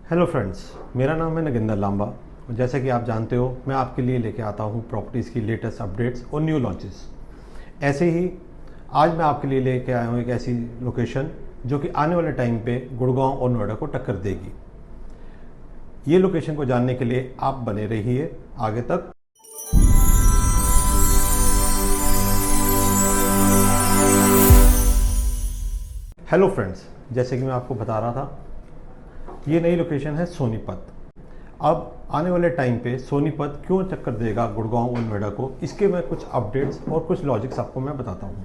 Hello friends, मेरा नाम है नगिंदर लांबा। जैसा कि आप जानते हो, मैं आपके लिए लेके आता हूँ प्रॉपर्टीज़ की लेटेस्ट अपडेट्स और न्यू लॉन्चेस। ऐसे ही आज मैं आपके लिए लेके आया हूँ एक ऐसी लोकेशन जो कि आने वाले टाइम पे गुड़गांव और नोएडा को टक्कर देगी। ये लोकेशन को जानने के लिए आप बने रहिए आगे तक। हेलो फ्रेंड्स, जैसे कि मैं आपको बता रहा था, ये नई लोकेशन है सोनीपत। अब आने वाले टाइम पे सोनीपत क्यों टक्कर देगा गुड़गांव और नोएडा को, इसके मैं कुछ अपडेट्स और कुछ लॉजिक्स आपको मैं बताता हूँ।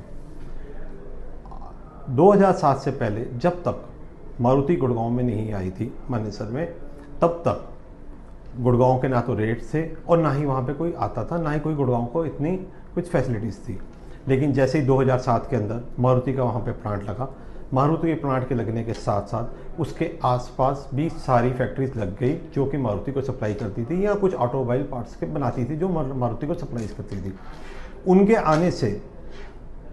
2007 से पहले जब तक मारुति गुड़गांव में नहीं आई थी मानेसर में, तब तक गुड़गांव के ना तो रेट थे और ना ही वहाँ पे कोई आता था, ना ही कोई गुड़गांव को इतनी कुछ फैसिलिटीज़ थी। लेकिन जैसे ही 2007 के अंदर मारुति का वहाँ पे प्लांट लगा, मारुति के प्लांट के लगने के साथ साथ उसके आसपास भी सारी फैक्ट्रीज लग गई जो कि मारुति को सप्लाई करती थी या कुछ ऑटोमोबाइल पार्ट्स के बनाती थी जो मारुति को सप्लाई करती थी। उनके आने से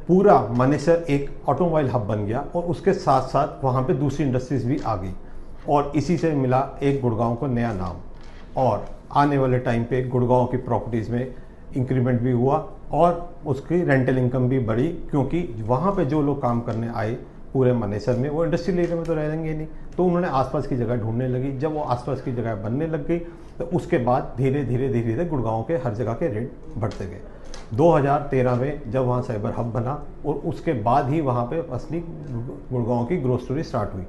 पूरा मानेसर एक ऑटोमोबाइल हब बन गया और उसके साथ साथ वहाँ पे दूसरी इंडस्ट्रीज भी आ गई और इसी से मिला एक गुड़गांव को नया नाम। और आने वाले टाइम पे गुड़गांव की प्रॉपर्टीज़ में इंक्रीमेंट भी हुआ और उसकी रेंटल इनकम भी बढ़ी, क्योंकि वहाँ पे जो लोग काम करने आए पूरे मानेसर में, वो इंडस्ट्रियल एरिया में तो रहेंगे नहीं, तो उन्होंने आसपास की जगह ढूंढने लगी। जब वो आसपास की जगह बनने लग गई तो उसके बाद धीरे धीरे गुड़गांव के हर जगह के रेट बढ़ते गए। 2013 में जब वहाँ साइबर हब बना और उसके बाद ही वहाँ पे असली गुड़गांव की ग्रोथ स्टोरी स्टार्ट हुई।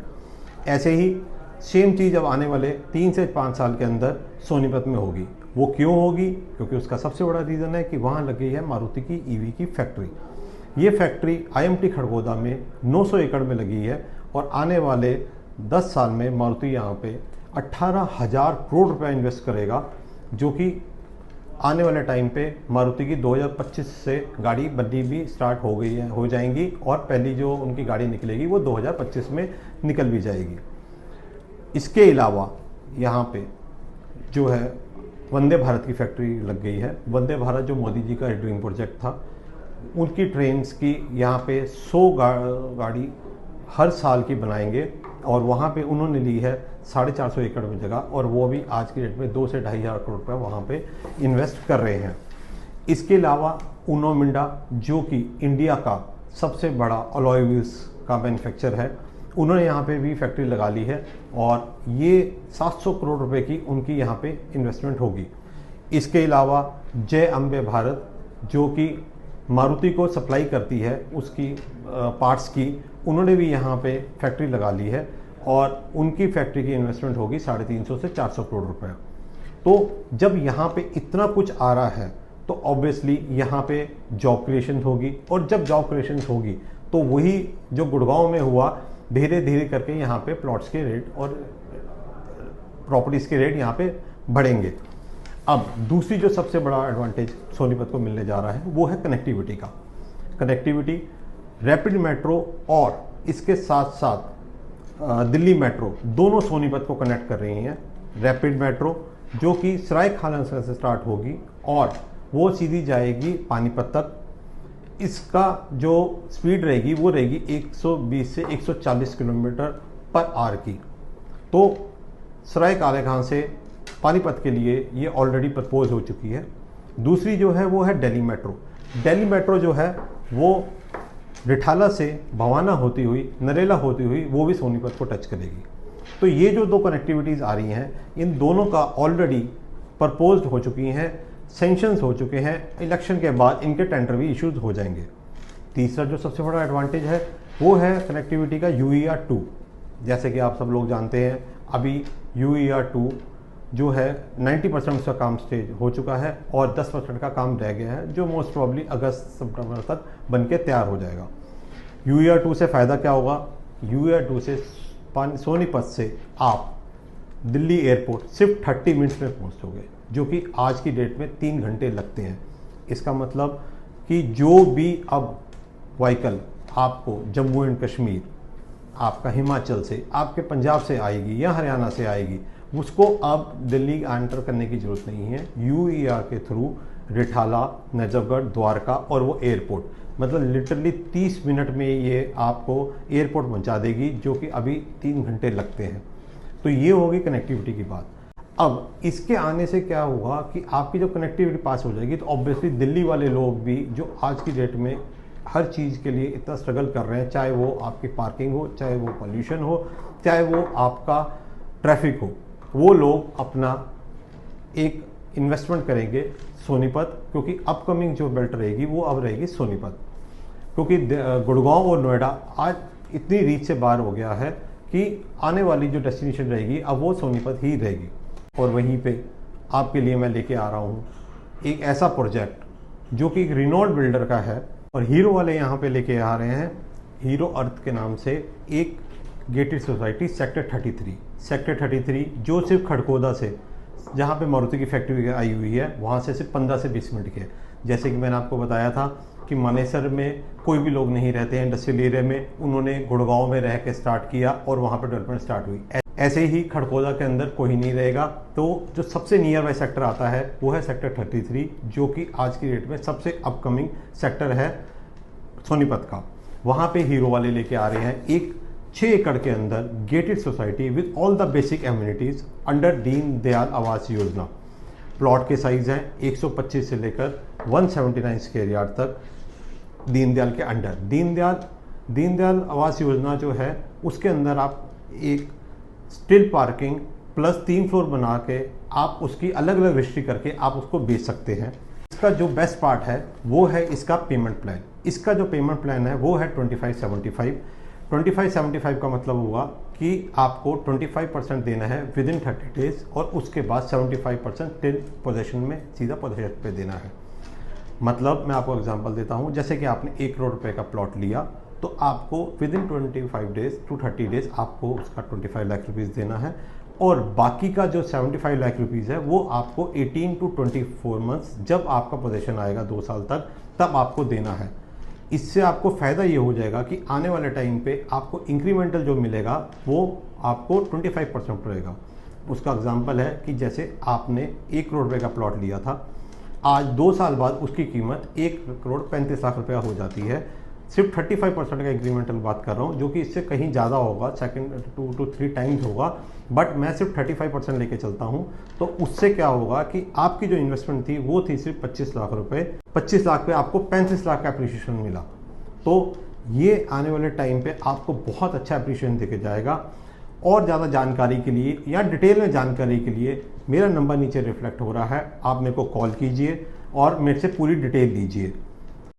ऐसे ही सेम चीज़ अब आने वाले 3 से 5 साल के अंदर सोनीपत में होगी। वो क्यों होगी? क्योंकि उसका सबसे बड़ा रीज़न है कि वहाँ लगी है मारुति की ईवी की फैक्ट्री। ये फैक्ट्री IMT खड़गोदा में 900 एकड़ में लगी है और आने वाले 10 साल में मारुति यहाँ पे 18,000 करोड़ रुपया इन्वेस्ट करेगा, जो कि आने वाले टाइम पे मारुति की 2025 से गाड़ी बननी भी स्टार्ट हो गई है, हो जाएंगी और पहली जो उनकी गाड़ी निकलेगी वो 2025 में निकल भी जाएगी। इसके अलावा यहाँ पे जो है वंदे भारत की फैक्ट्री लग गई है। वंदे भारत जो मोदी जी का ड्रीम प्रोजेक्ट था, उनकी ट्रेन्स की यहाँ पे 100 गाड़ी हर साल की बनाएंगे और वहाँ पे उन्होंने ली है 450 एकड़ में जगह, और वो भी आज की डेट में 2 से 2,500 करोड़ रुपये वहाँ पे इन्वेस्ट कर रहे हैं। इसके अलावा उनो मिंडा जो कि इंडिया का सबसे बड़ा अलॉय व्हील्स का मैन्युफैक्चर है, उन्होंने यहाँ पे भी फैक्ट्री लगा ली है और ये 700 करोड़ रुपए की उनकी यहाँ पे इन्वेस्टमेंट होगी। इसके अलावा जय अम्बे भारत जो कि मारुति को सप्लाई करती है उसकी पार्ट्स की, उन्होंने भी यहाँ पे फैक्ट्री लगा ली है और उनकी फैक्ट्री की इन्वेस्टमेंट होगी 350 से 400 करोड़ रुपए। तो जब यहाँ पे इतना कुछ आ रहा है तो ऑब्वियसली यहाँ पे जॉब क्रिएशन होगी, और जब जॉब क्रिएशन होगी तो वही जो गुड़गांव में हुआ, धीरे धीरे करके यहाँ पे प्लॉट्स के रेट और प्रॉपर्टीज़ के रेट यहाँ पे बढ़ेंगे। अब दूसरी जो सबसे बड़ा एडवांटेज सोनीपत को मिलने जा रहा है वो है कनेक्टिविटी का। कनेक्टिविटी, रैपिड मेट्रो और इसके साथ साथ दिल्ली मेट्रो दोनों सोनीपत को कनेक्ट कर रही हैं। रैपिड मेट्रो जो कि सरायखाना से स्टार्ट होगी और वो सीधी जाएगी पानीपत तक। इसका जो स्पीड रहेगी वो रहेगी 120 से 140 किलोमीटर पर आवर की। तो सरायखाना से पानीपत के लिए ये ऑलरेडी प्रपोज हो चुकी है। दूसरी जो है वो है दिल्ली मेट्रो। दिल्ली मेट्रो जो है वो रिठाला से भवाना होती हुई, नरेला होती हुई, वो भी सोनीपत को टच करेगी। तो ये जो 2 कनेक्टिविटीज़ आ रही हैं, इन दोनों का ऑलरेडी प्रपोज्ड हो चुकी हैं, सेंक्शंस हो चुके हैं। इलेक्शन के बाद इनके टेंडर भी इश्यूज हो जाएंगे। तीसरा जो सबसे बड़ा एडवांटेज है वो है कनेक्टिविटी का UER 2। जैसे कि आप सब लोग जानते हैं, अभी UER 2 जो है 90% उसका काम स्टेज हो चुका है और 10% का काम रह गया है, जो मोस्ट प्रॉब्ली अगस्त सितंबर तक बन के तैयार हो जाएगा। UER 2 से फ़ायदा क्या होगा? UER 2 से सोनीपत से आप दिल्ली एयरपोर्ट सिर्फ 30 मिनट्स में पहुँचोगे, जो कि आज की डेट में 3 घंटे लगते हैं। इसका मतलब कि जो भी अब व्हीकल आपको जम्मू एंड कश्मीर, आपका हिमाचल से, आपके पंजाब से आएगी या हरियाणा से आएगी, उसको अब दिल्ली एंटर करने की ज़रूरत नहीं है। UER के थ्रू रिठाला, नजफगढ़, द्वारका और वो एयरपोर्ट, मतलब लिटरली 30 मिनट में ये आपको एयरपोर्ट पहुंचा देगी, जो कि अभी 3 घंटे लगते हैं। तो ये होगी कनेक्टिविटी की बात। अब इसके आने से क्या होगा कि आपकी जब कनेक्टिविटी पास हो जाएगी तो ऑब्वियसली दिल्ली वाले लोग भी जो आज की डेट में हर चीज़ के लिए इतना स्ट्रगल कर रहे हैं, चाहे वो आपकी पार्किंग हो, चाहे वो पोल्यूशन हो, चाहे वो आपका ट्रैफिक हो, वो लोग अपना एक इन्वेस्टमेंट करेंगे सोनीपत, क्योंकि अपकमिंग जो बेल्ट रहेगी वो अब रहेगी सोनीपत। क्योंकि गुड़गांव और नोएडा आज इतनी रीच से बाहर हो गया है कि आने वाली जो डेस्टिनेशन रहेगी अब वो सोनीपत ही रहेगी। और वहीं पे आपके लिए मैं लेके आ रहा हूँ एक ऐसा प्रोजेक्ट जो कि एक रिनोल्ड बिल्डर का है, और हीरो वाले यहाँ पे लेके आ रहे हैं हीरो अर्थ के नाम से एक गेटेड सोसाइटी सेक्टर 33 जो सिर्फ खड़कोदा से, जहाँ पे मारुति की फैक्ट्री आई हुई है, वहाँ से सिर्फ 15 से 20 मिनट के। जैसे कि मैंने आपको बताया था कि मानेसर में कोई भी लोग नहीं रहते हैं इंडस्ट्रियल एरिया में, उन्होंने गुड़गांव में रह के स्टार्ट किया और वहाँ पर डेवलपमेंट स्टार्ट हुई। ऐसे ही खड़कोदा के अंदर कोई नहीं रहेगा, तो जो सबसे नियर बाय सेक्टर आता है वो है सेक्टर 33, जो कि आज की डेट में सबसे अपकमिंग सेक्टर है सोनीपत का। वहाँ पे हीरो वाले लेके आ रहे हैं एक 6 एकड़ के अंदर gated society with all the basic amenities under Deen Dayal Awas Yojana. Plot के साइज हैं 125 से लेकर 179 स्क्वायर यार्ड तक दीनदयाल के अंडर। दीनदयाल आवास योजना जो है उसके अंदर आप एक स्टिल पार्किंग प्लस 3 फ्लोर बना के आप उसकी अलग अलग रजिस्ट्री करके आप उसको बेच सकते हैं। इसका जो बेस्ट पार्ट है वो है इसका पेमेंट प्लान। इसका जो पेमेंट प्लान है वो है 2575 का मतलब हुआ कि आपको 25% देना है विद इन 30 डेज और उसके बाद 75% टिल पोजेशन में सीधा पोजेशन पे देना है। मतलब मैं आपको एग्जांपल देता हूँ, जैसे कि आपने 1 करोड़ रुपए का प्लॉट लिया तो आपको within 25 days to 30 days आपको उसका 25 लाख रुपीज़ देना है, और बाकी का जो 75 लाख रुपीज़ है वो आपको 18 टू 24 मंथ्स जब आपका पोजेशन आएगा 2 साल तक तब आपको देना है। इससे आपको फ़ायदा ये हो जाएगा कि आने वाले टाइम पे आपको इंक्रीमेंटल जो मिलेगा वो आपको 25% रहेगा। उसका एग्जांपल है कि जैसे आपने 1 करोड़ रुपए का प्लॉट लिया था, आज 2 साल बाद उसकी कीमत 1 करोड़ 35 लाख रुपया हो जाती है। सिर्फ 35% का इंक्रीमेंटल बात कर रहा हूँ, जो कि इससे कहीं ज़्यादा होगा, 2 to 3 टाइम्स होगा, बट मैं सिर्फ 35% लेके चलता हूँ। तो उससे क्या होगा कि आपकी जो इन्वेस्टमेंट थी वो थी सिर्फ 25 लाख रुपए, 25 लाख पे आपको 35 लाख का अप्रिशिएशन मिला। तो ये आने वाले टाइम पे आपको बहुत अच्छा अप्रिशिएशन देके जाएगा। और ज़्यादा जानकारी के लिए या डिटेल में जानकारी के लिए मेरा नंबर नीचे रिफ्लेक्ट हो रहा है, आप मेरे को कॉल कीजिए और मेरे से पूरी डिटेल लीजिए।